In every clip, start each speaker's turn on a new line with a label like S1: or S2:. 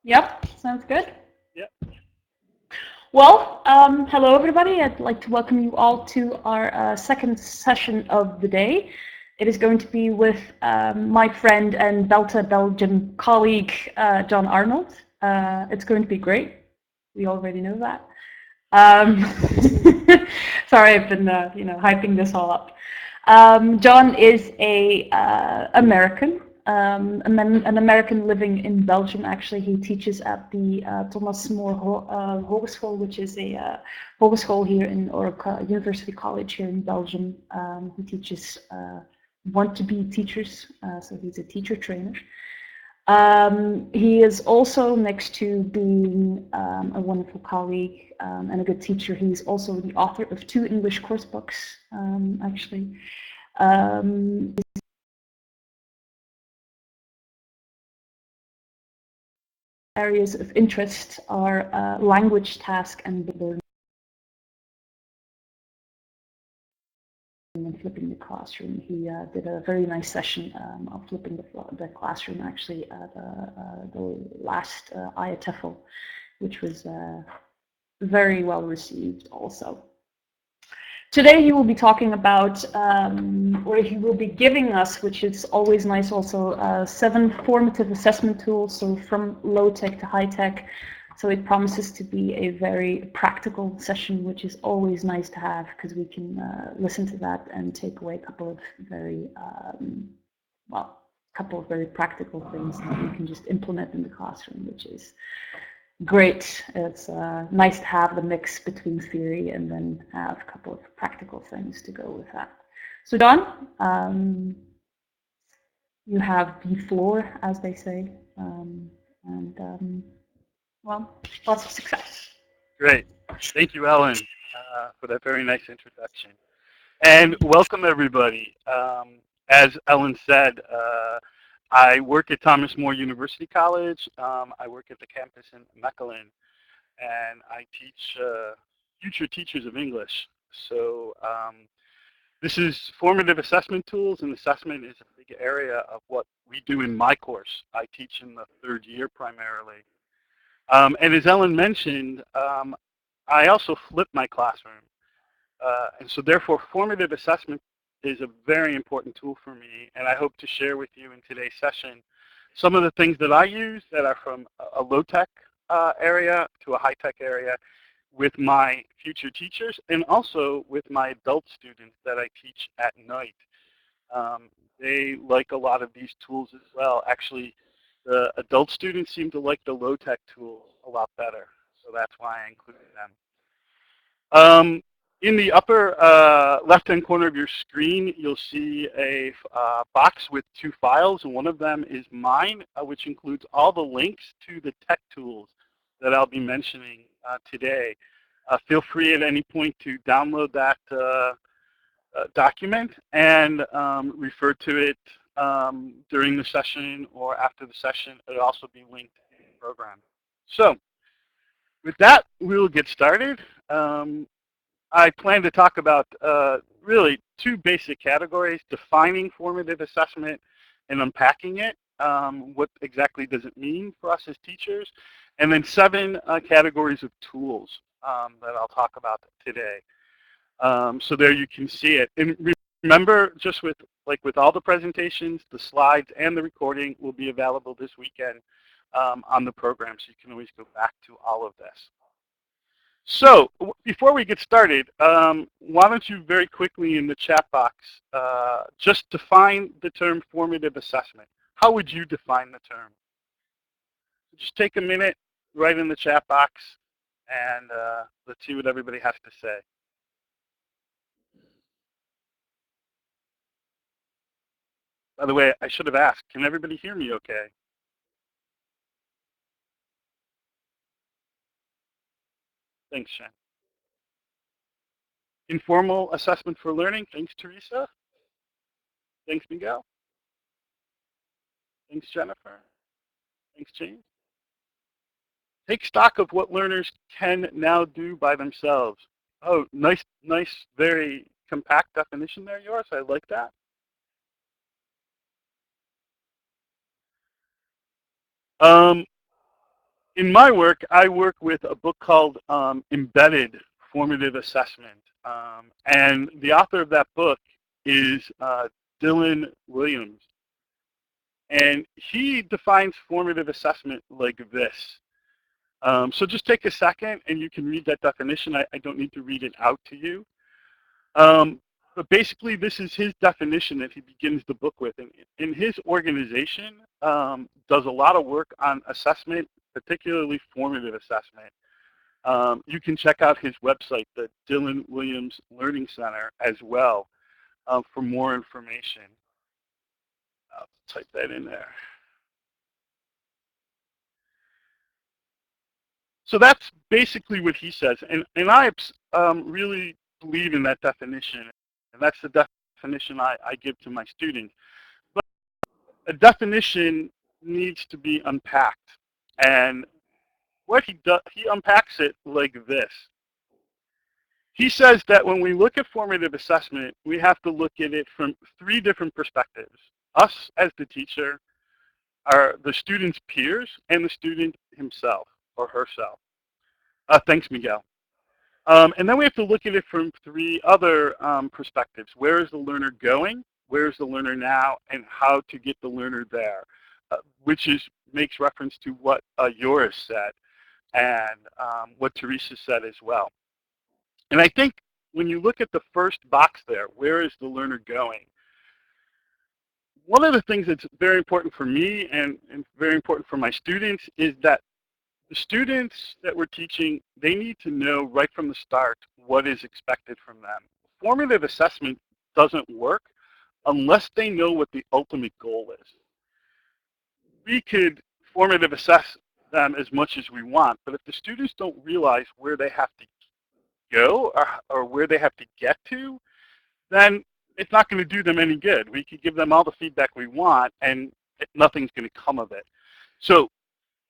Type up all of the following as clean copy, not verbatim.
S1: Yep, sounds good.
S2: Yeah.
S1: Well, hello everybody. I'd like to welcome you all to our second session of the day. It is going to be with my friend and Belta Belgian colleague, John Arnold. It's going to be great. We already know that. Um, sorry, I've been hyping this all up. John is a American, an American living in Belgium. Actually, he teaches at the Thomas More Hogeschool, which is a hogeschool here in or university college here in Belgium. He teaches want to be teachers, so he's a teacher trainer. He is also, next to being a wonderful colleague and a good teacher, he's also the author of 2 English course books, actually. Areas of interest are language, task, and learning and flipping the classroom. He did a very nice session of flipping the classroom, actually, at the last IATEFL, which was very well received also. Today he will be talking about, or he will be giving us, which is always nice also, 7 formative assessment tools, so from low tech to high tech. So it promises to be a very practical session, which is always nice to have because we can listen to that and take away a couple of very, couple of very practical things that we can just implement in the classroom, which is great. It's nice to have the mix between theory and then have a couple of practical things to go with that. So Don, you have the floor, as they say, and well, lots of success.
S2: Great. Thank you, Ellen, for that very nice introduction. And welcome, everybody. As Ellen said, I work at Thomas More University College. I work at the campus in Mechelen, and I teach future teachers of English. So this is formative assessment tools, and assessment is a big area of what we do in my course. I teach in the 3rd year primarily. And as Ellen mentioned, I also flip my classroom. And so therefore, formative assessment is a very important tool for me, and I hope to share with you in today's session some of the things that I use that are from a low-tech area to a high-tech area with my future teachers and also with my adult students that I teach at night. Um, they like a lot of these tools as well. Actually, the adult students seem to like the low-tech tools a lot better, so that's why I included them. In the upper left-hand corner of your screen, you'll see a box with 2 files, and one of them is mine, which includes all the links to the tech tools that I'll be mentioning today. Feel free at any point to download that document and refer to it during the session or after the session. It'll also be linked in the program. So with that, we'll get started. I plan to talk about really 2 basic categories: defining formative assessment and unpacking it. What exactly does it mean for us as teachers? And then 7 categories of tools that I'll talk about today. So there you can see it. And remember, just with all the presentations, the slides, and the recording will be available this weekend on the program, so you can always go back to all of this. So before we get started, why don't you very quickly in the chat box just define the term formative assessment. How would you define the term? Just take a minute, write in the chat box, and let's see what everybody has to say. By the way, I should have asked, can everybody hear me okay? Thanks, Shen. Informal assessment for learning. Thanks, Teresa. Thanks, Miguel. Thanks, Jennifer. Thanks, James. Take stock of what learners can now do by themselves. Oh, nice, very compact definition there, yours. I like that. Um, In my work, I work with a book called Embedded Formative Assessment. And the author of that book is Dylan Williams. And he defines formative assessment like this. So just take a second and you can read that definition. I don't need to read it out to you. But basically, this is his definition that he begins the book with. And his organization does a lot of work on assessment, particularly formative assessment. You can check out his website, the Dylan Williams Learning Center, as well for more information. I'll type that in there. So that's basically what he says. And I really believe in that definition. And that's the definition I give to my students. But a definition needs to be unpacked. And what he does, he unpacks it like this. He says that when we look at formative assessment, we have to look at it from three different perspectives. Us as the teacher, the student's peers, and the student himself or herself. Thanks, Miguel. And then we have to look at it from three other perspectives. Where is the learner going? Where is the learner now? And how to get the learner there, which makes reference to what Joris said and what Teresa said as well. And I think when you look at the first box there, where is the learner going? One of the things that's very important for me and very important for my students is that the students that we're teaching, they need to know right from the start what is expected from them. Formative assessment doesn't work unless they know what the ultimate goal is. We could formative assess them as much as we want, but if the students don't realize where they have to go or where they have to get to, then it's not going to do them any good. We could give them all the feedback we want, and nothing's going to come of it. So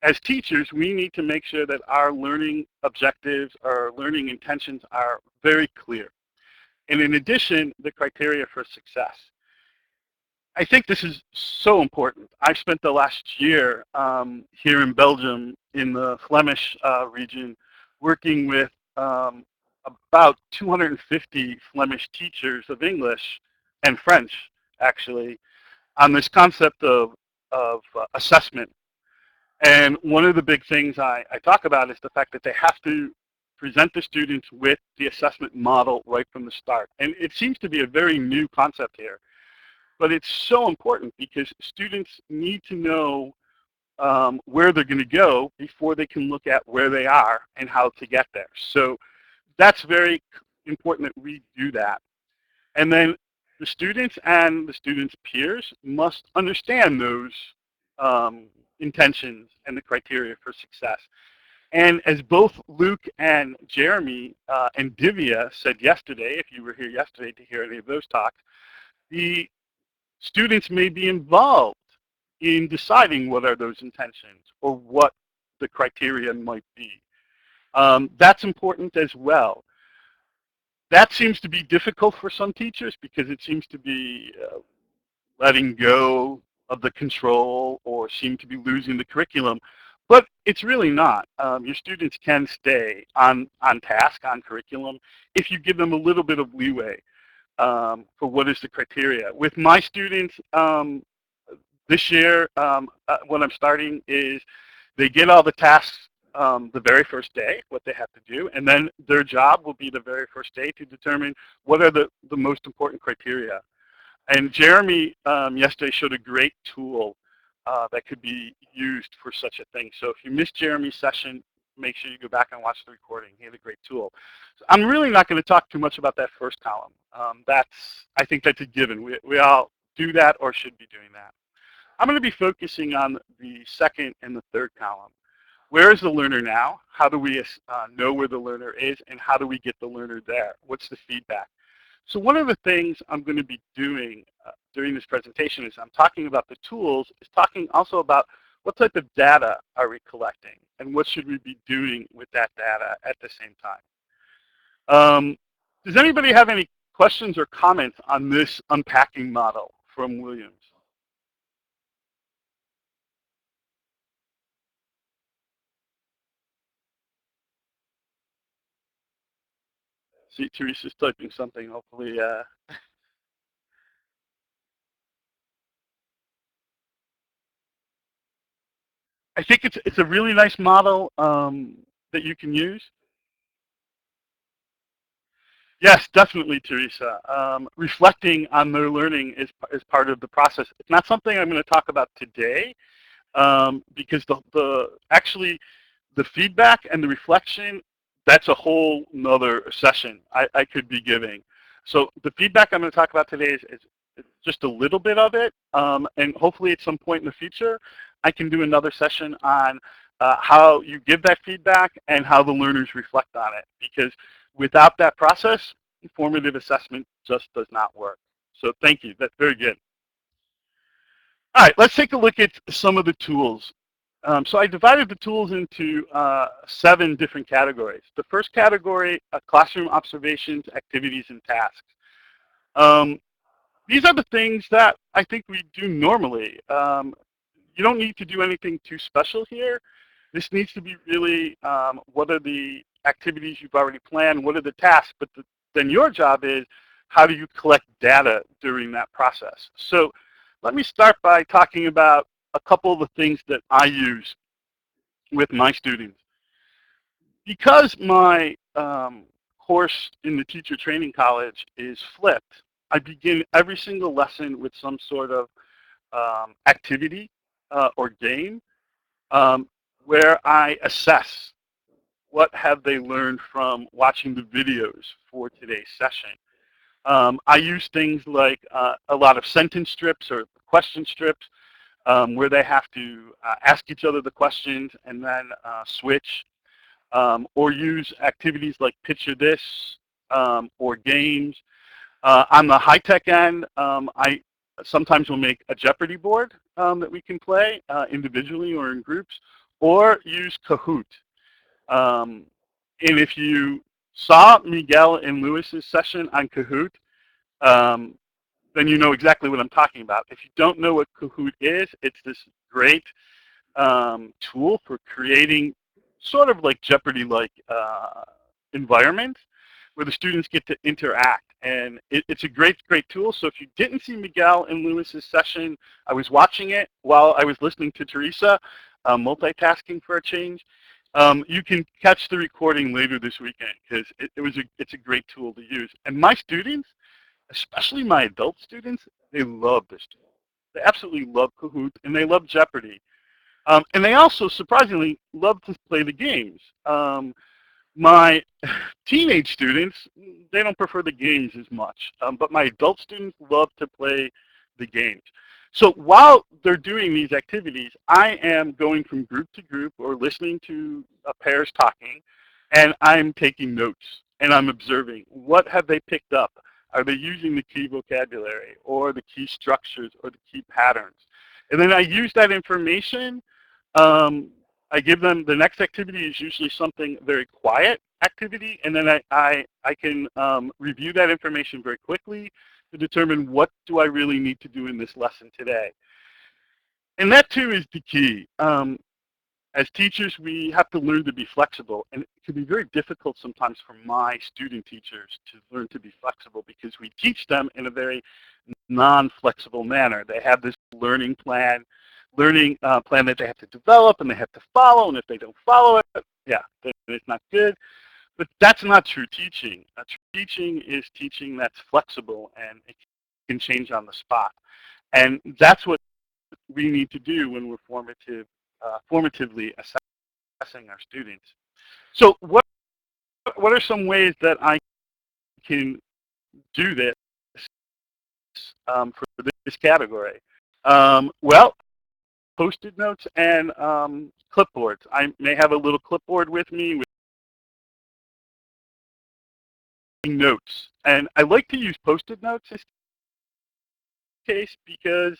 S2: as teachers, we need to make sure that our learning objectives, our learning intentions are very clear. And in addition, the criteria for success. I think this is so important. I spent the last year here in Belgium in the Flemish region working with about 250 Flemish teachers of English and French, actually, on this concept of assessment. And one of the big things I talk about is the fact that they have to present the students with the assessment model right from the start. And it seems to be a very new concept here. But it's so important because students need to know where they're going to go before they can look at where they are and how to get there. So that's very important that we do that. And then the students and the students' peers must understand those intentions and the criteria for success. And as both Luke and Jeremy and Divya said yesterday, if you were here yesterday to hear any of those talks, the students may be involved in deciding what are those intentions or what the criteria might be. That's important as well. That seems to be difficult for some teachers because it seems to be letting go of the control or seem to be losing the curriculum. But it's really not. Your students can stay on task, on curriculum, if you give them a little bit of leeway for what is the criteria. With my students this year, what I'm starting is they get all the tasks the very first day, what they have to do, and then their job will be the very first day to determine what are the most important criteria. And Jeremy yesterday showed a great tool that could be used for such a thing. So if you missed Jeremy's session, make sure you go back and watch the recording. He had a great tool. So I'm really not going to talk too much about that first column. I think that's a given. We all do that or should be doing that. I'm going to be focusing on the second and the third column. Where is the learner now? How do we know where the learner is, and how do we get the learner there? What's the feedback? So one of the things I'm going to be doing during this presentation is I'm talking about the tools, is talking also about what type of data are we collecting, and what should we be doing with that data at the same time. Does anybody have any questions or comments on this unpacking model from Williams? See, Teresa's typing something. Hopefully, I think it's a really nice model that you can use. Yes, definitely, Teresa. Reflecting on their learning is part of the process. It's not something I'm going to talk about today because the actually the feedback and the reflection, that's a whole nother session I could be giving. So the feedback I'm going to talk about today is just a little bit of it, and hopefully at some point in the future, I can do another session on how you give that feedback and how the learners reflect on it. Because without that process, formative assessment just does not work. So thank you. That's very good. All right, let's take a look at some of the tools. So I divided the tools into 7 different categories. The first category, classroom observations, activities, and tasks. Um, these are the things that I think we do normally. You don't need to do anything too special here. This needs to be really what are the activities you've already planned, what are the tasks, but then your job is how do you collect data during that process. So let me start by talking about a couple of the things that I use with my students. Because my course in the teacher training college is flipped, I begin every single lesson with some sort of activity or game um, where I assess what have they learned from watching the videos for today's session. I use things like a lot of sentence strips or question strips where they have to ask each other the questions and then switch, or use activities like picture this or games. On the high-tech end, I sometimes will make a Jeopardy board that we can play individually or in groups, or use Kahoot. Um, and if you saw Miguel and Lewis's session on Kahoot, um, then you know exactly what I'm talking about. If you don't know what Kahoot is, it's this great tool for creating sort of like Jeopardy-like environment where the students get to interact. And it's a great, great tool. So if you didn't see Miguel and Lewis's session, I was watching it while I was listening to Teresa, multitasking for a change. You can catch the recording later this weekend because it's a great tool to use. And my students, especially my adult students, they love this tool. They absolutely love Kahoot and they love Jeopardy. And they also, surprisingly, love to play the games. My teenage students, they don't prefer the games as much, but my adult students love to play the games. So while they're doing these activities, I am going from group to group or listening to pairs talking, and I'm taking notes, and I'm observing what have they picked up. Are they using the key vocabulary or the key structures or the key patterns? And then I use that information. um, I give them the next activity is usually something very quiet activity, and then I can review that information very quickly to determine what do I really need to do in this lesson today. And that too is the key. As teachers, we have to learn to be flexible, and it can be very difficult sometimes for my student teachers to learn to be flexible because we teach them in a very non-flexible manner. They have this learning plan that they have to develop and they have to follow, and if they don't follow it, yeah, then it's not good. But that's not true teaching. True teaching is teaching that's flexible and it can change on the spot. And that's what we need to do when we're formatively assessing our students. So what are some ways that I can do this for this category? Well, Post-it notes and clipboards. I may have a little clipboard with me with notes. And I like to use Post-it notes in this case because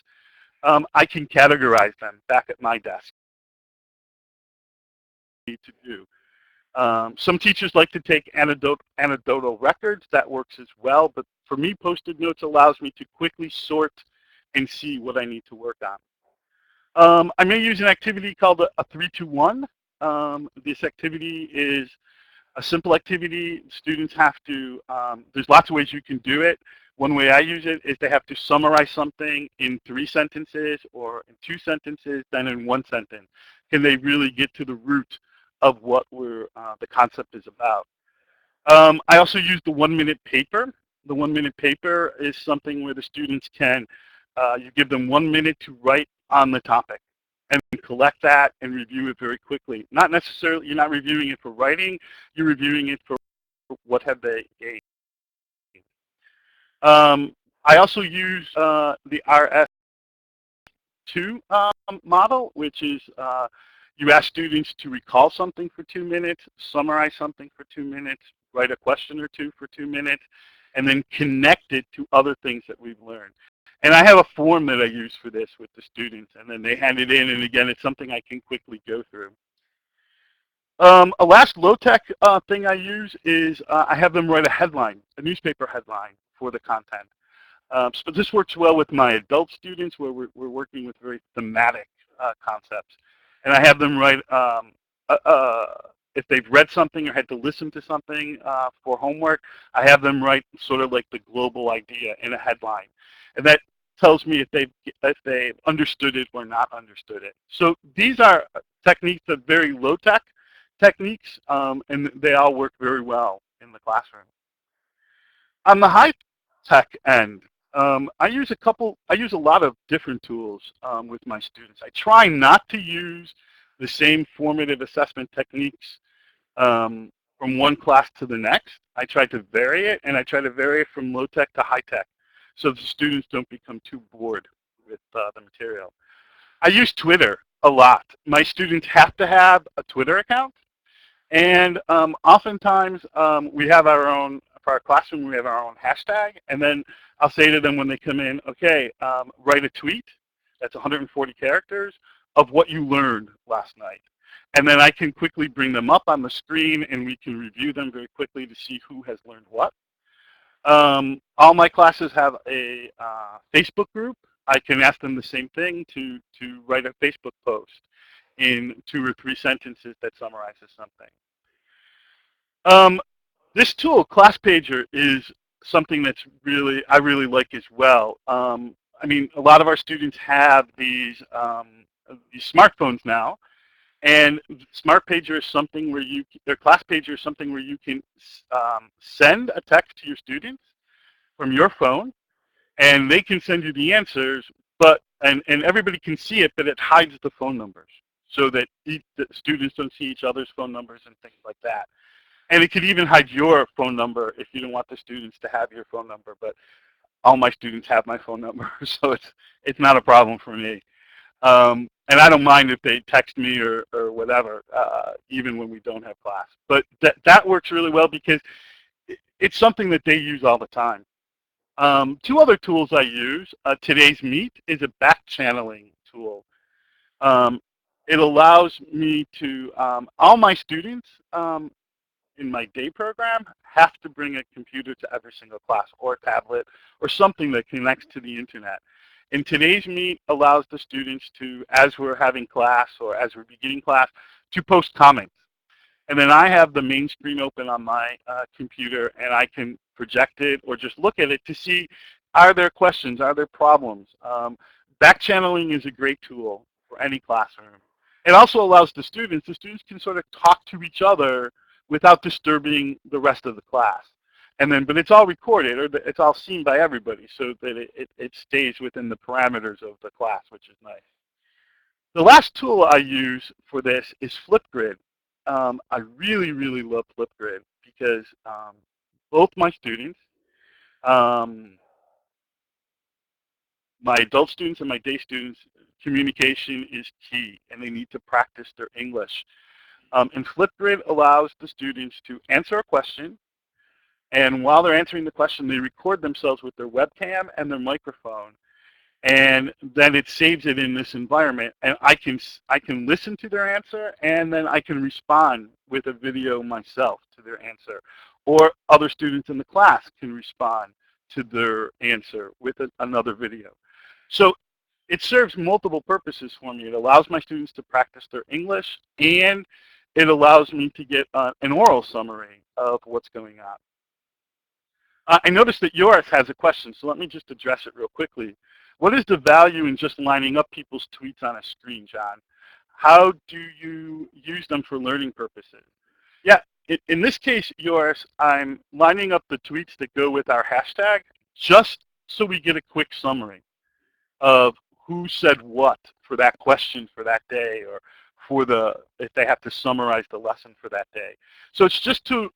S2: I can categorize them back at my desk. To do. Some teachers like to take anecdotal records. That works as well. But for me, Post-it notes allows me to quickly sort and see what I need to work on. I may use an activity called a 3-2-1. This activity is A simple activity, students have to, there's lots of ways you can do it. One way I use it is they have to summarize something in 3 sentences or in 2 sentences, then in 1 sentence. Can they really get to the root of what the concept is about? I also use the 1 minute paper. The 1 minute paper is something where the students can, you give them 1 minute to write on the topic and collect that and review it very quickly. Not necessarily, you're not reviewing it for writing, you're reviewing it for what have they gained. I also use the RS2 model, which is you ask students to recall something for 2 minutes, summarize something for 2 minutes, write a question or two for 2 minutes, and then connect it to other things that we've learned. And I have a form that I use for this with the students, and then they hand it in, and again, it's something I can quickly go through. A last low-tech thing I use is I have them write a headline, a newspaper headline for the content. So this works well with my adult students where we're working with very thematic concepts. And I have them write, if they've read something or had to listen to something for homework, I have them write sort of like the global idea in a headline. And that tells me if they've understood it or not understood it. So these are techniques that are very low-tech techniques, and they all work very well in the classroom. On the high tech end, I use a lot of different tools with my students. I try not to use the same formative assessment techniques from one class to the next. I try to vary it, and I try to vary it from low tech to high tech so the students don't become too bored with the material. I use Twitter a lot. My students have to have a Twitter account. And oftentimes we have our own, for our classroom, we have our own hashtag. And then I'll say to them when they come in, okay, write a tweet, that's 140 characters, of what you learned last night. And then I can quickly bring them up on the screen and we can review them very quickly to see who has learned what. All my classes have a Facebook group. I can ask them the same thing to write a Facebook post in 2 or 3 sentences that summarizes something. Um, this tool, ClassPager, is something that's I really like as well. I mean, a lot of our students have these smartphones now, and SmartPager is something where their ClassPager is something where you can send a text to your students from your phone, and they can send you the answers, and everybody can see it, but it hides the phone numbers so that the students don't see each other's phone numbers and things like that. And it could even hide your phone number if you don't want the students to have your phone number. But all my students have my phone number, so it's not a problem for me. And I don't mind if they text me or whatever, even when we don't have class. But that works really well because it's something that they use all the time. Two other tools I use. Today's Meet is a back channeling tool. Um, it allows me to, all my students in my day program have to bring a computer to every single class or a tablet or something that connects to the internet. And today's Meet allows the students to, as we're having class or as we're beginning class, to post comments. And then I have the main screen open on my computer, and I can project it or just look at it to see, are there questions, are there problems? Back channeling is a great tool for any classroom. It also allows the students can sort of talk to each other without disturbing the rest of the class. And then, but it's all recorded, or it's all seen by everybody, so that it stays within the parameters of the class, which is nice. The last tool I use for this is Flipgrid. I really, really love Flipgrid because both my students, um, my adult students and my day students, communication is key, and they need to practice their English. And Flipgrid allows the students to answer a question, and while they're answering the question, they record themselves with their webcam and their microphone, and then it saves it in this environment, and I can listen to their answer, and then I can respond with a video myself to their answer, or other students in the class can respond to their answer with another video. So it serves multiple purposes for me. It allows my students to practice their English, and it allows me to get an oral summary of what's going on. I noticed that yours has a question, so let me just address it real quickly. What is the value in just lining up people's tweets on a screen, John? How do you use them for learning purposes? Yeah, in this case, yours, I'm lining up the tweets that go with our hashtag just so we get a quick summary of who said what for that question for that day, or for if they have to summarize the lesson for that day. So it's just to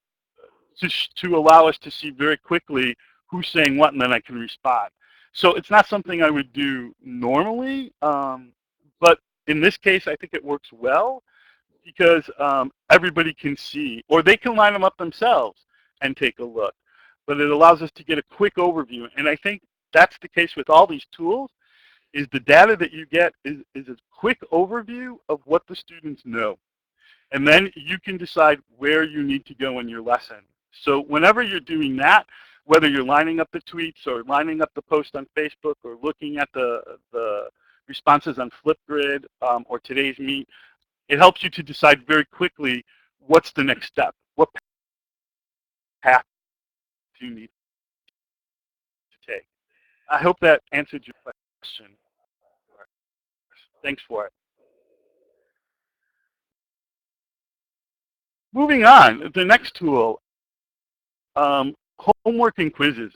S2: allow us to see very quickly who's saying what, and then I can respond. So it's not something I would do normally, but in this case, I think it works well because everybody can see, or they can line them up themselves and take a look. But it allows us to get a quick overview, and I think that's the case with all these tools. Is the data that you get is a quick overview of what the students know. And then you can decide where you need to go in your lesson. So whenever you're doing that, whether you're lining up the tweets or lining up the post on Facebook or looking at the responses on Flipgrid or today's Meet, it helps you to decide very quickly what's the next step, what path do you need to take. I hope that answered your question. Thanks for it. Moving on, the next tool, homework and quizzes.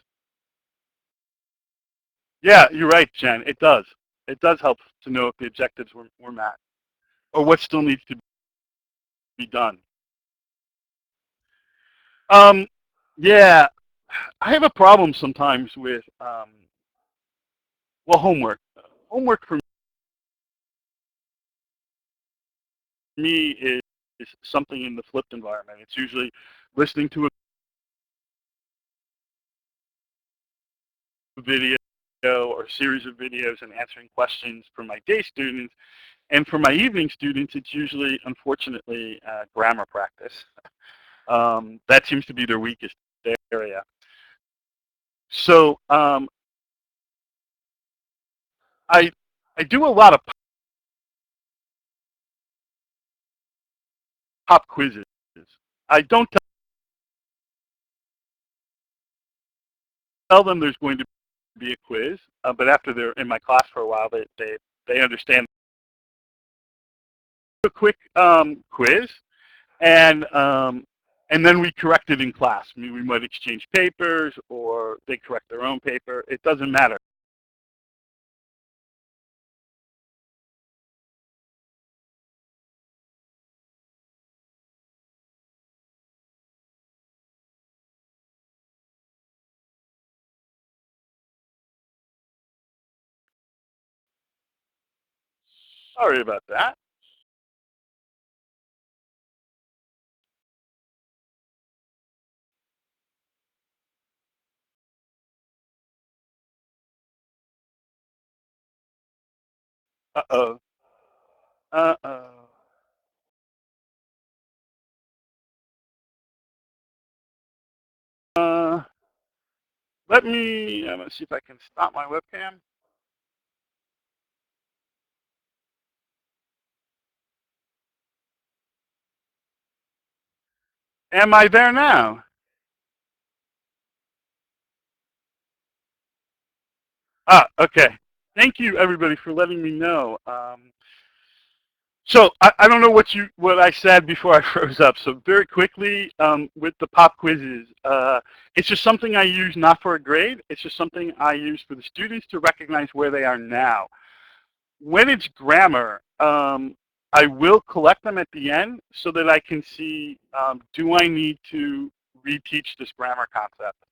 S2: Yeah, you're right, Jen. It does. It does help to know if the objectives were met or what still needs to be done. Um, yeah, I have a problem sometimes with, well, homework. Homework for me is something in the flipped environment. It's usually listening to a video or a series of videos and answering questions for my day students. And for my evening students, it's usually, unfortunately, grammar practice. That seems to be their weakest area. So I I do a lot of pop quizzes. I don't tell them there's going to be a quiz, but after they're in my class for a while, they understand. A quick quiz, and then we correct it in class. I mean, we might exchange papers, or they correct their own paper. It doesn't matter. Sorry about that. Uh-oh. Uh-oh. Uh, I'm gonna see if I can stop my webcam. Am I there now? Okay. Thank you, everybody, for letting me know. So I don't know what I said before I froze up. So very quickly, with the pop quizzes, it's just something I use not for a grade. It's just something I use for the students to recognize where they are now. When it's grammar, I will collect them at the end so that I can see, do I need to reteach this grammar concept?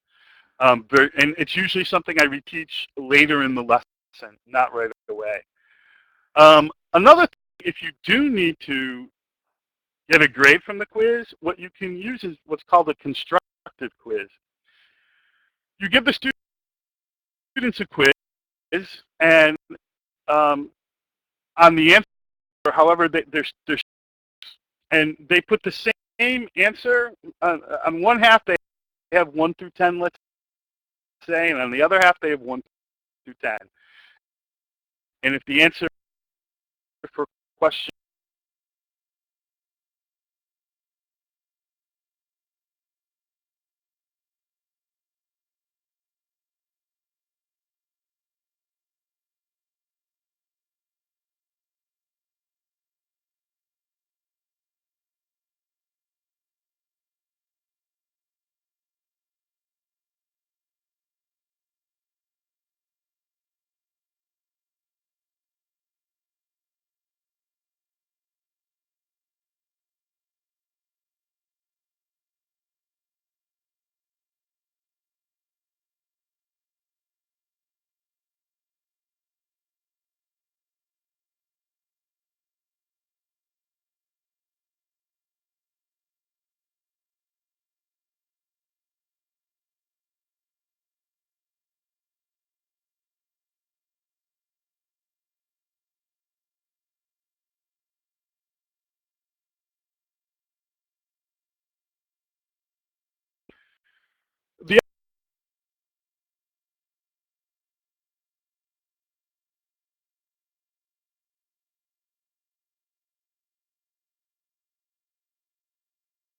S2: And it's usually something I reteach later in the lesson, not right away. Another thing, if you do need to get a grade from the quiz, what you can use is what's called a constructive quiz. You give the students a quiz, and on the answer, however, and they put the same answer. On one half, they have 1 through 10, let's say, and on the other half, they have 1 through 10. And if the answer for question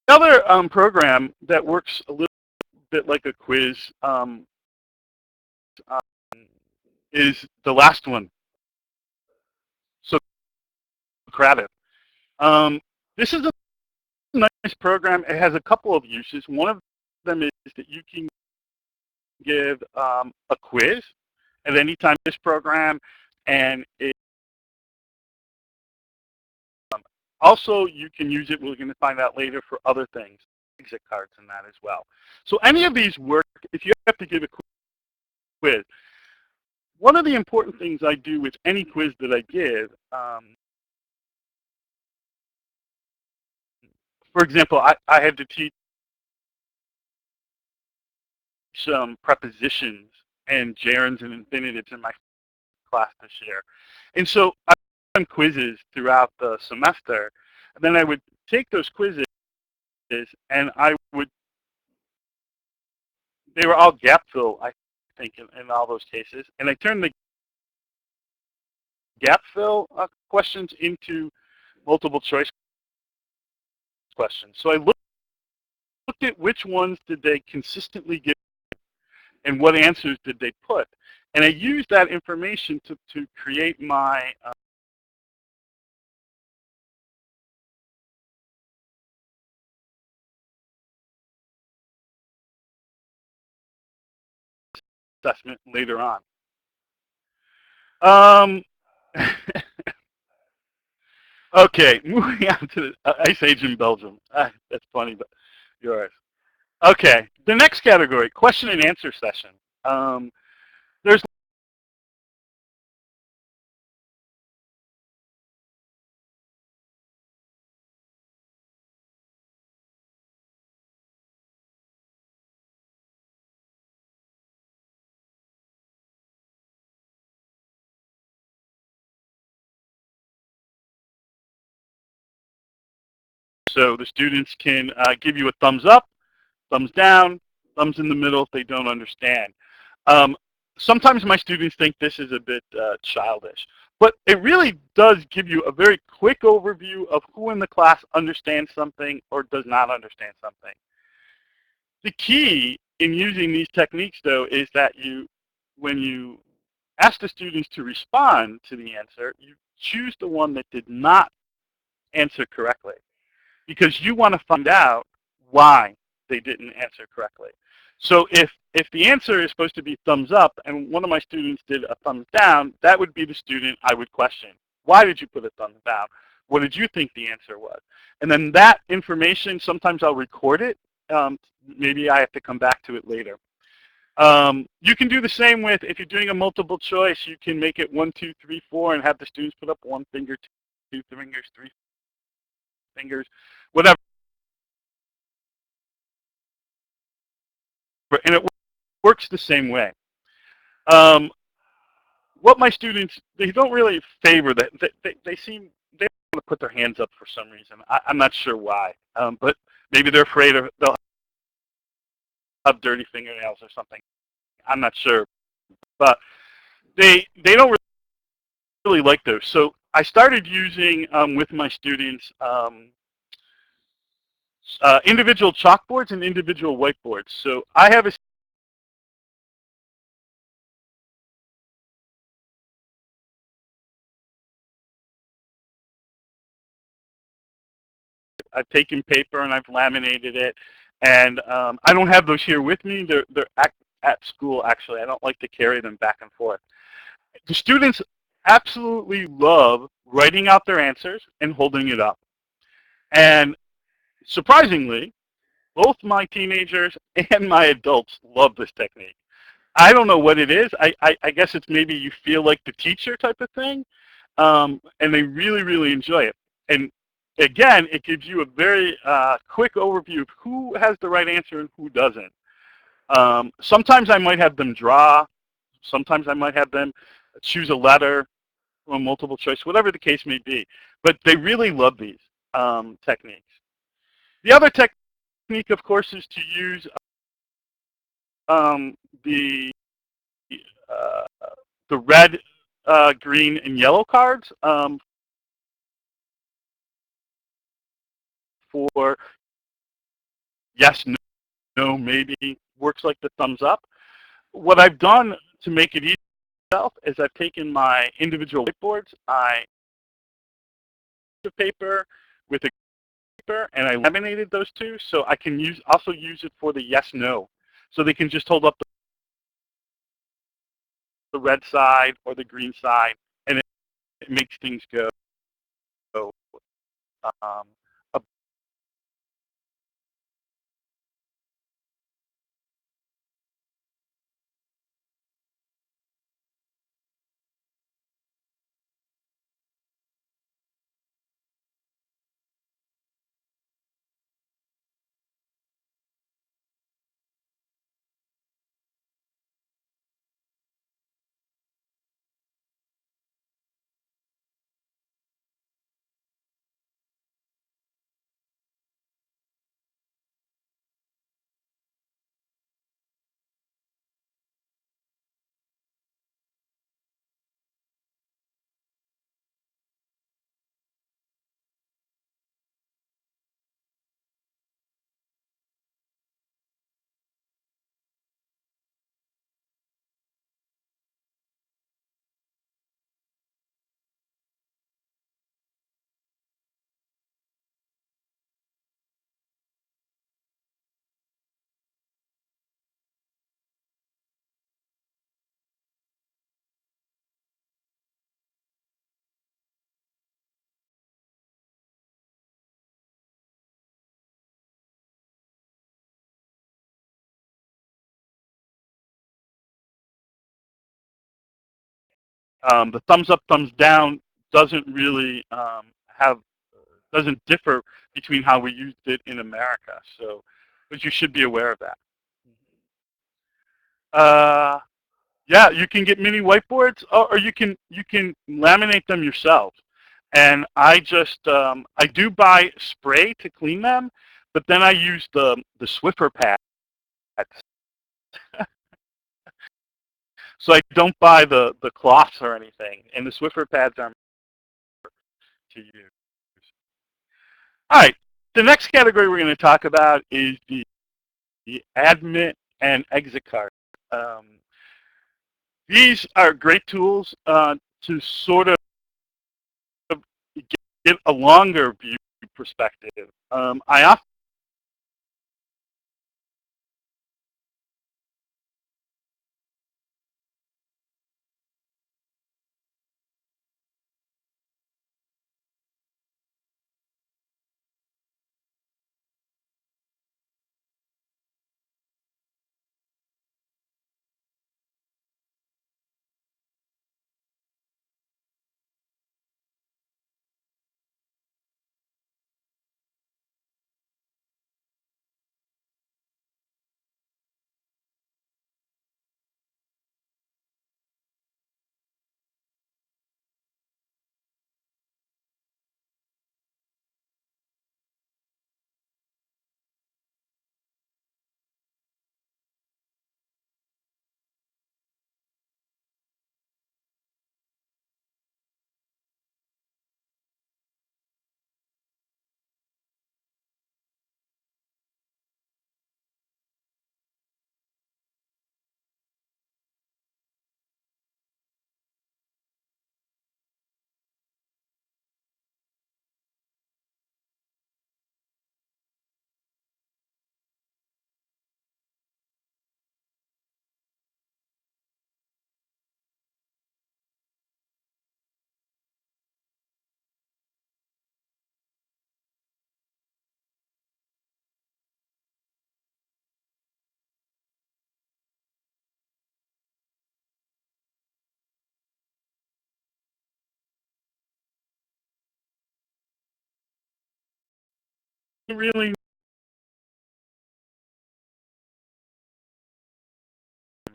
S2: other program that works a little bit like a quiz um, is the last one, Socratic. This is a nice program. It has a couple of uses. One of them is that you can give a quiz at any time in this program, and also you can use it, we're going to find out later, for other things, exit cards and that as well. So any of these work if you have to give a quiz. One of the important things I do with any quiz that I give, for example, I had to teach some prepositions and gerunds and infinitives in my class this year. And so I done quizzes throughout the semester, and then I would take those quizzes and they were all gap fill, I think, in all those cases, and I turned the gap fill questions into multiple choice questions. So I looked at which ones did they consistently get and what answers did they put. And I used that information to create my assessment later on. Um, okay, moving on to the Ice Age in Belgium. That's funny, but yours. Okay, the next category, question and answer session. There's so the students can give you a thumbs up, thumbs down, thumbs in the middle if they don't understand. Um, Sometimes my students think this is a bit childish, but it really does give you a very quick overview of who in the class understands something or does not understand something. The key in using these techniques, though, is that when you ask the students to respond to the answer, you choose the one that did not answer correctly, because you want to find out why they didn't answer correctly. So if the answer is supposed to be thumbs up and one of my students did a thumbs down, that would be the student I would question. Why did you put a thumbs down? What did you think the answer was? And then that information, sometimes I'll record it. Maybe I have to come back to it later. You can do the same with, if you're doing a multiple choice, you can make it 1, 2, 3, 4 and have the students put up 1 finger, 2 fingers, 3 fingers, whatever. And it works the same way. What my students, they don't really favor that. They seem, they want to put their hands up for some reason. I'm not sure why, but maybe they're afraid they'll have dirty fingernails or something. I'm not sure, but they don't really like those. So I started using with my students individual chalkboards and individual whiteboards. So I have I've taken paper and I've laminated it, and I don't have those here with me. They're at school, actually. I don't like to carry them back and forth. The students absolutely love writing out their answers and holding it up. And surprisingly, both my teenagers and my adults love this technique. I don't know what it is. I guess it's maybe you feel like the teacher type of thing, and they really, really enjoy it. And again, it gives you a very quick overview of who has the right answer and who doesn't. Sometimes I might have them draw. Sometimes I might have them choose a letter from multiple choice, whatever the case may be. But they really love these techniques. The other technique, of course, is to use the uh, the red, green, and yellow cards for yes, no, maybe, works like the thumbs up. What I've done to make it easy myself is I've taken my individual whiteboards, I the paper with a paper, and I laminated those two, so I can also use it for the yes, no. So they can just hold up the red side or the green side, and it makes things go um, a the thumbs up, thumbs down doesn't really have doesn't differ between how we used it in America. So, but you should be aware of that. Uh, yeah, you can get mini whiteboards, or you can laminate them yourself. And I do buy spray to clean them, but then I use the Swiffer pads. So I don't buy the cloths or anything, and the Swiffer pads are to use. All right, the next category we're going to talk about is the admit and exit card. Um, these are great tools to sort of get a longer view perspective. I often really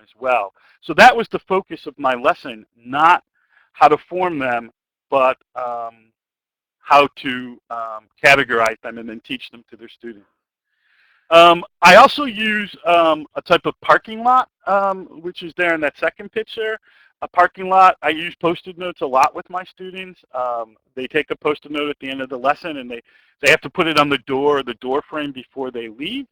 S2: as well. So that was the focus of my lesson, not how to form them, but how to categorize them and then teach them to their students. I also use a type of parking lot, which is there in that second picture. A parking lot, I use Post-it notes a lot with my students. They take a Post-it note at the end of the lesson, and they have to put it on the door or the door frame before they leave.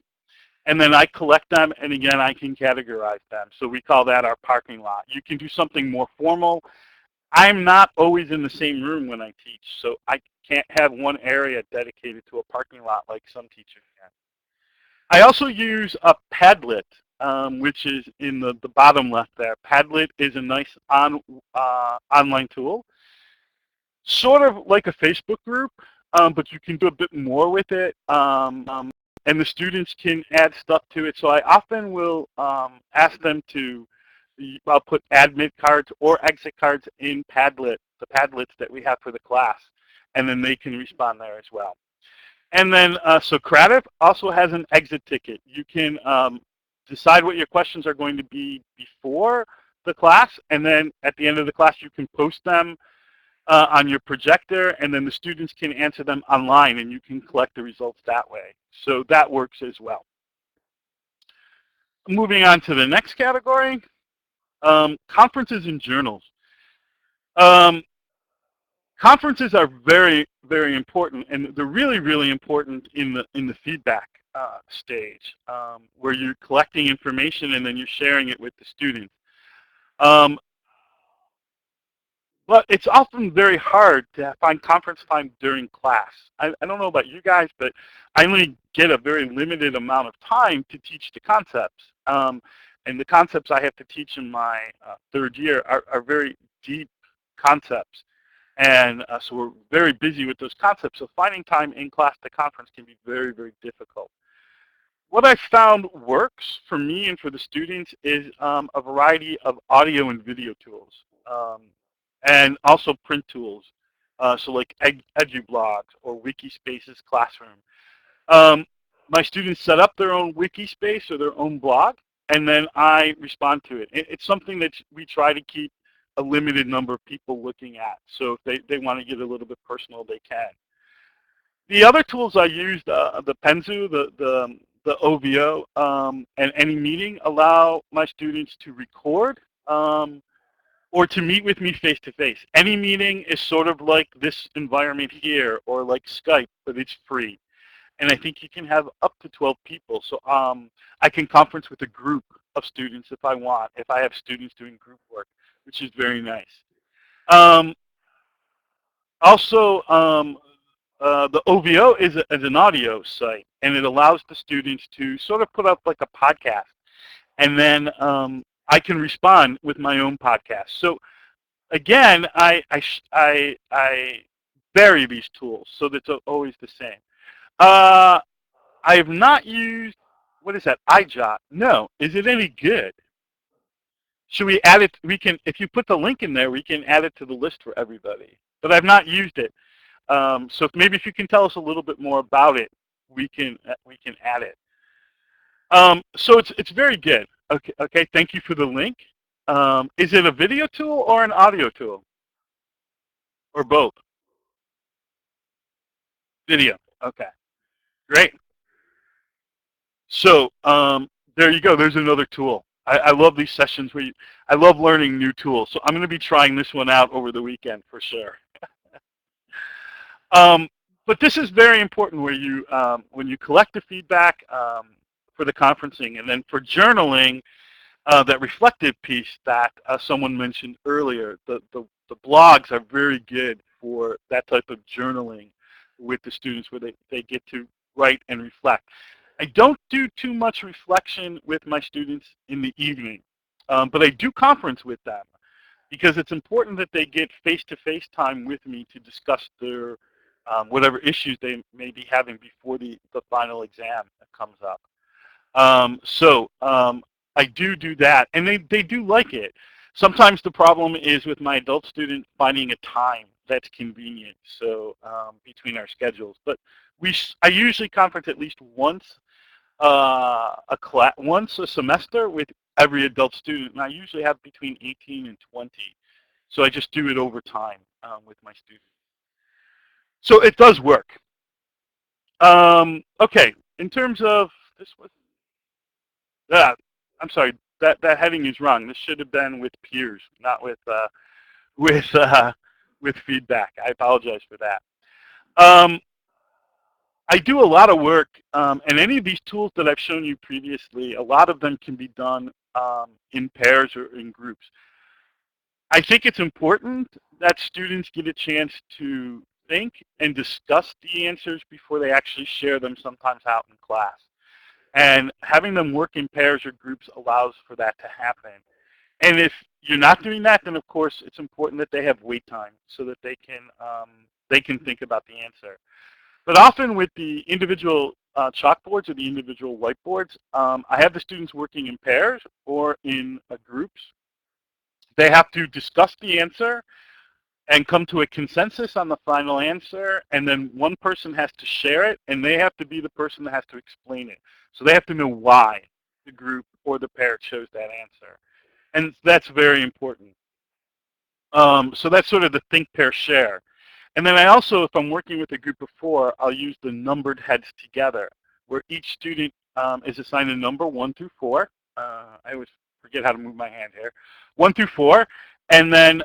S2: and then I collect them, and again, I can categorize them. So we call that our parking lot. You can do something more formal. I'm not always in the same room when I teach, so I can't have one area dedicated to a parking lot like some teachers can. I also use a Padlet, which is in the bottom left there. Padlet is a nice online tool, sort of like a Facebook group, but you can do a bit more with it, and the students can add stuff to it. So I often will ask them to, I'll put admit cards or exit cards in Padlet, the Padlets that we have for the class, and then they can respond there as well. And then Socrative also has an exit ticket. You can decide what your questions are going to be before the class, and then at the end of the class you can post them on your projector, and then the students can answer them online, and you can collect the results that way. So that works as well. Moving on to the next category, conferences and journals. Um, Conferences are very, very important, and they're really, really important in the feedback stage, where you're collecting information and then you're sharing it with the students. Um, but it's often very hard to find conference time during class. I don't know about you guys, but I only get a very limited amount of time to teach the concepts. And the concepts I have to teach in my third year are very deep concepts. And so we're very busy with those concepts. So finding time in class to conference can be very, very difficult. What I found works for me and for the students is a variety of audio and video tools, and also print tools. So like EduBlogs or Wikispace's Classroom. Um, my students set up their own Wikispace or their own blog, and then I respond to it. It's something that we try to keep a limited number of people looking at. So if they want to get a little bit personal, they can. The other tools I used, the Penzu, the OVO, and any meeting allow my students to record or to meet with me face to face. Any meeting is sort of like this environment here or like Skype, but it's free. And I think you can have up to 12 people. So I can conference with a group of students if I want, if I have students doing group work, which is very nice. Um, Also, the OVO is an audio site, and it allows the students to sort of put up like a podcast, and then I can respond with my own podcast. So again, I vary these tools so that it's always the same. Uh, I have not used, what is that, iJot? No. Is it any good? Should we add it? We can, if you put the link in there, we can add it to the list for everybody. But I've not used it. So maybe if you can tell us a little bit more about it, we can add it. So it's very good. Okay, okay. Thank you for the link. Is it a video tool or an audio tool, or both? Video. Okay, great. So there you go. There's another tool. I love these sessions where I love learning new tools. So I'm going to be trying this one out over the weekend for sure. Um, but this is very important where you, when you collect the feedback for the conferencing, and then for journaling, that reflective piece that someone mentioned earlier, the blogs are very good for that type of journaling with the students where they get to write and reflect. I don't do too much reflection with my students in the evening, but I do conference with them because it's important that they get face-to-face time with me to discuss their whatever issues they may be having before the final exam comes up. I do that, and they do like it. Sometimes the problem is with my adult student finding a time that's convenient, so between our schedules. But I usually conference at least once once a semester with every adult student, and I usually have between 18 and 20. So I just do it over time with my students. So it does work. Okay, in terms of this was that. I'm sorry, that heading is wrong. This should have been with peers, not with with feedback. I apologize for that. Um, I do a lot of work, and any of these tools that I've shown you previously, a lot of them can be done in pairs or in groups. I think it's important that students get a chance to think and discuss the answers before they actually share them sometimes out in class. And having them work in pairs or groups allows for that to happen. And if you're not doing that, then of course it's important that they have wait time so that they can think about the answer. But often with the individual chalkboards or the individual whiteboards, I have the students working in pairs or in groups. They have to discuss the answer and come to a consensus on the final answer, and then one person has to share it, and they have to be the person that has to explain it. So they have to know why the group or the pair chose that answer. And that's very important. So that's sort of the think, pair, share. And then I also, if I'm working with a group of four, I'll use the numbered heads together, where each student is assigned a number 1 through 4. I always forget how to move my hand here. 1 through 4, and then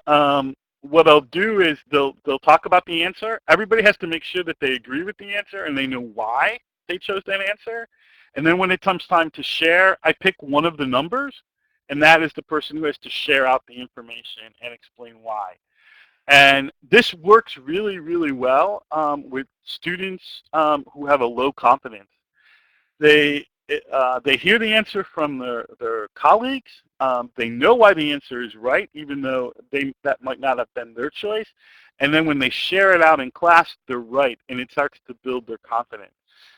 S2: what I'll do is they'll talk about the answer. Everybody has to make sure that they agree with the answer and they know why they chose that answer. And then when it comes time to share, I pick one of the numbers, and that is the person who has to share out the information and explain why. And this works really, really well with students who have a low confidence. They they hear the answer from their colleagues. They know why the answer is right, even though that might not have been their choice. And then when they share it out in class, they're right, and it starts to build their confidence.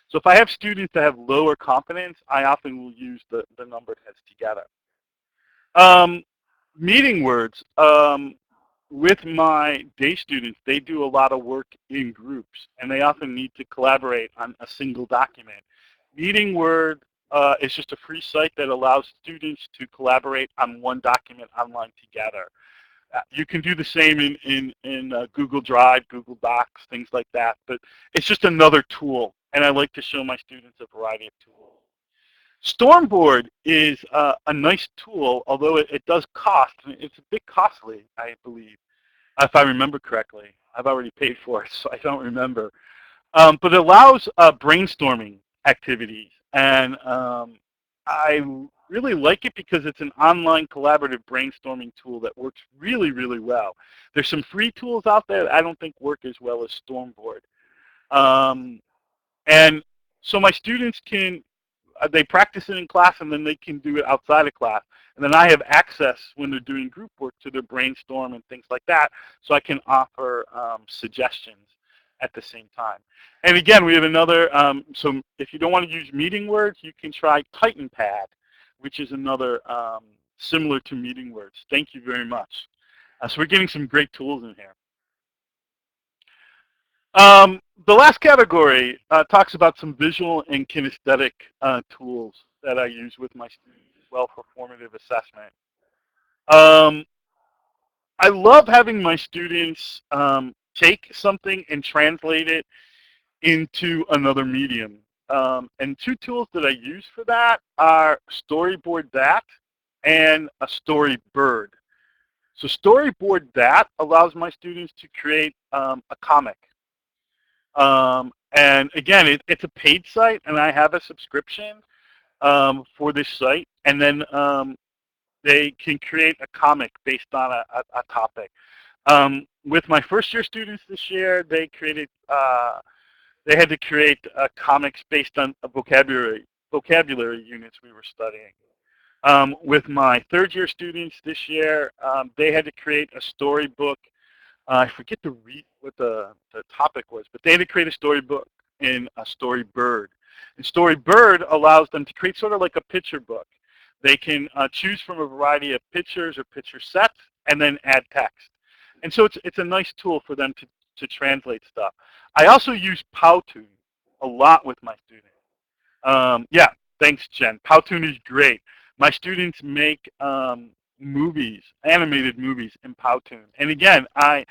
S2: So if I have students that have lower confidence, I often will use the numbered heads together. Um, Meeting words. With my day students, they do a lot of work in groups, and they often need to collaborate on a single document. Meeting Word is just a free site that allows students to collaborate on one document online together. You can do the same in Google Drive, Google Docs, things like that, but it's just another tool, and I like to show my students a variety of tools. Stormboard is a nice tool, although it does cost. It's a bit costly, I believe, if I remember correctly. I've already paid for it, so I don't remember. But it allows brainstorming activities, and I really like it because it's an online collaborative brainstorming tool that works really, really well. There's some free tools out there that I don't think work as well as Stormboard. Um, and so my students can they practice it in class, and then they can do it outside of class. And then I have access when they're doing group work to their brainstorm and things like that, so I can offer suggestions at the same time. And again, we have another, so if you don't want to use meeting words, you can try TitanPad, which is another similar to meeting words. Thank you very much. So we're getting some great tools in here. The last category talks about some visual and kinesthetic tools that I use with my students as well for formative assessment. Um, I love having my students take something and translate it into another medium. And two tools that I use for that are Storyboard That and a Storybird. So Storyboard That allows my students to create a comic. And again, it's a paid site, and I have a subscription for this site. And then they can create a comic based on a topic. With my first year students this year, they had to create comics based on a vocabulary units we were studying. With my third year students this year, they had to create a storybook. I forget what the topic was, but they had to create a storybook in a Storybird. And Storybird allows them to create sort of like a picture book. They can choose from a variety of pictures or picture sets and then add text. And so it's a nice tool for them to translate stuff. I also use Powtoon a lot with my students. Yeah, thanks, Jen. Powtoon is great. My students make movies, animated movies in Powtoon. And again, I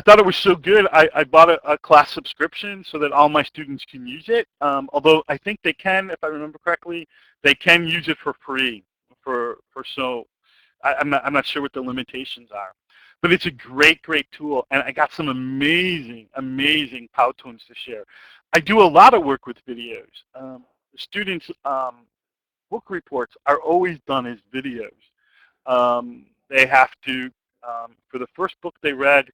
S2: thought it was so good, I bought a class subscription so that all my students can use it. Although I think they can, if I remember correctly, they can use it for free. I'm not sure what the limitations are. But it's a great, great tool, and I got some amazing, amazing Powtoons to share. I do a lot of work with videos. The students' book reports are always done as videos. They have to, for the first book they read,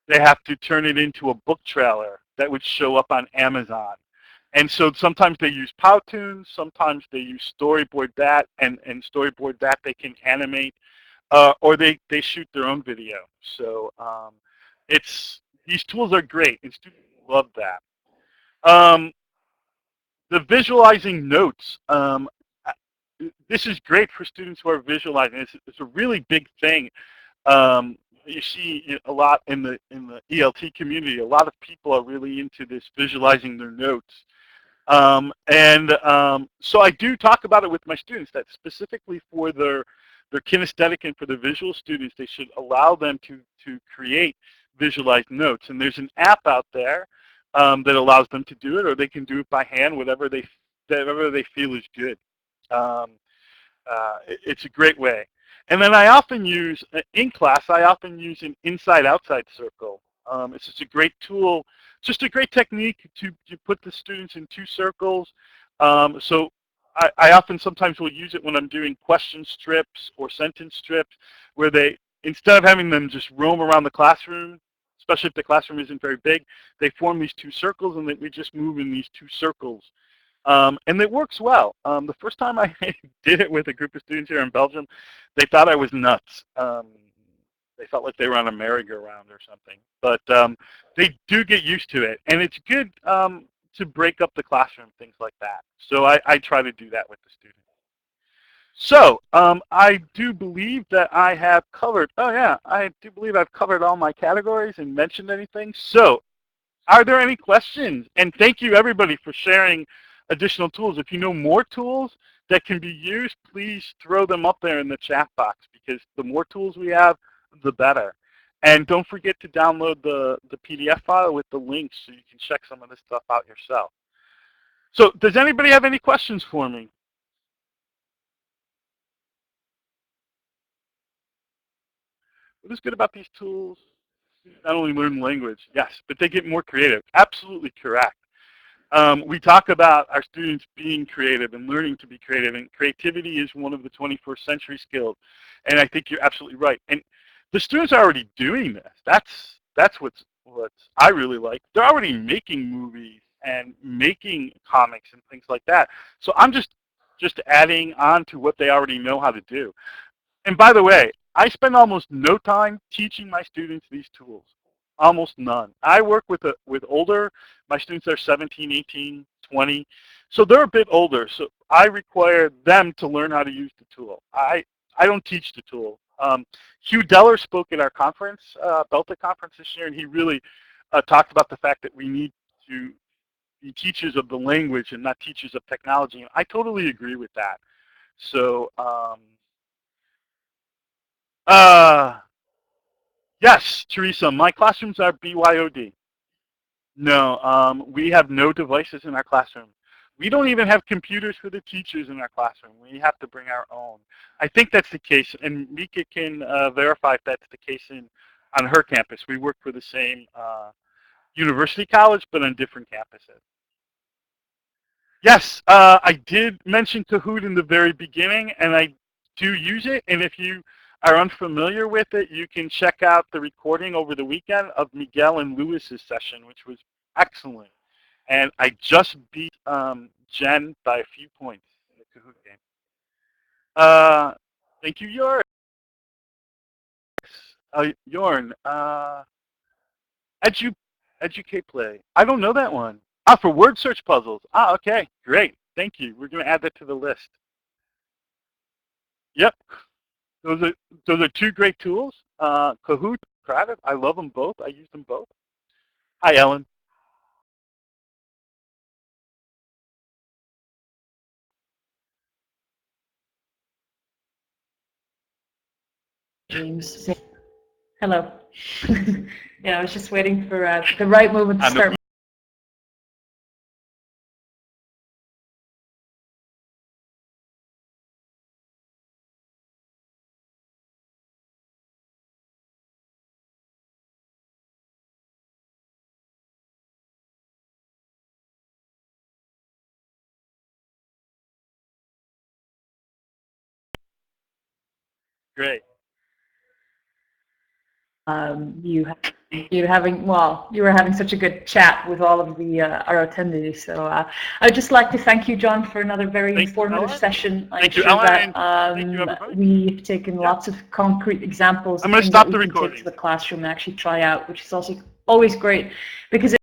S2: they have to turn it into a book trailer that would show up on Amazon. And so sometimes they use Powtoons, sometimes they use Storyboard that, and Storyboard that they can animate, or they shoot their own video. So these tools are great, and students love that. Um, the visualizing notes. This is great for students who are visualizing. It's a really big thing. You see a lot in the ELT community. A lot of people are really into this visualizing their notes. So I do talk about it with my students that specifically for their kinesthetic and for the visual students, they should allow them to create visualized notes. And there's an app out there that allows them to do it, or they can do it by hand, whatever they feel is good. Um, it's a great way. And then I often use, in class, I often use an inside-outside circle. It's just a great tool, just a great technique to put the students in two circles. So I often sometimes will use it when I'm doing question strips or sentence strips, where they, instead of having them just roam around the classroom, especially if the classroom isn't very big, they form these two circles, and then we just move in these two circles, and it works well. The first time I did it with a group of students here in Belgium, they thought I was nuts. They felt like they were on a merry-go-round or something. But they do get used to it, and it's good to break up the classroom, things like that. So I try to do that with the students. So I do believe that I have covered, oh yeah, I do believe I've covered all my categories and mentioned anything. So are there any questions? And thank you, everybody, for sharing additional tools. If you know more tools that can be used, please throw them up there in the chat box, because the more tools we have, the better. And don't forget to download the PDF file with the links so you can check some of this stuff out yourself. So does anybody have any questions for me? What is good about these tools? Not only learn language, yes, but they get more creative. Absolutely correct. We talk about our students being creative and learning to be creative, and creativity is one of the 21st century skills. And I think you're absolutely right. And the students are already doing this. That's what's I really like. They're already making movies and making comics and things like that. So I'm just adding on to what they already know how to do. And by the way, I spend almost no time teaching my students these tools. Almost none. I work with older, my students are 17, 18, 20. So they're a bit older. So I require them to learn how to use the tool. I don't teach the tool. Hugh Deller spoke at our conference, BELTA conference this year, and he really talked about the fact that we need to be teachers of the language and not teachers of technology. And I totally agree with that. So, uh, yes, Teresa, my classrooms are BYOD. No, we have no devices in our classroom. We don't even have computers for the teachers in our classroom. We have to bring our own. I think that's the case, and Mika can verify if that's the case on her campus. We work for the same university college, but on different campuses. Yes, I did mention Kahoot in the very beginning, and I do use it. And if you are unfamiliar with it, you can check out the recording over the weekend of Miguel and Lewis's session, which was excellent. And I just beat Jen by a few points in the Kahoot game. Thank you, Jorn. Jorn, edu educate play. I don't know that one. Ah, for word search puzzles. Ah, okay, great. Thank you. We're going to add that to the list. Yep, those are two great tools. Kahoot, Private. I love them both. I use them both. Hi, Ellen.
S1: James. Hello. Yeah, I was just waiting for the right moment to start.
S2: Great.
S1: You were having such a good chat with all of the our attendees. So I'd just like to thank you, John, for another very informative session.
S2: Thank you, Ellen. Thank you, everybody.
S1: We've taken lots of concrete examples.
S2: I'm going to
S1: things that
S2: stop
S1: we
S2: the
S1: can
S2: recording.
S1: take to the classroom and actually try out, which is also always great because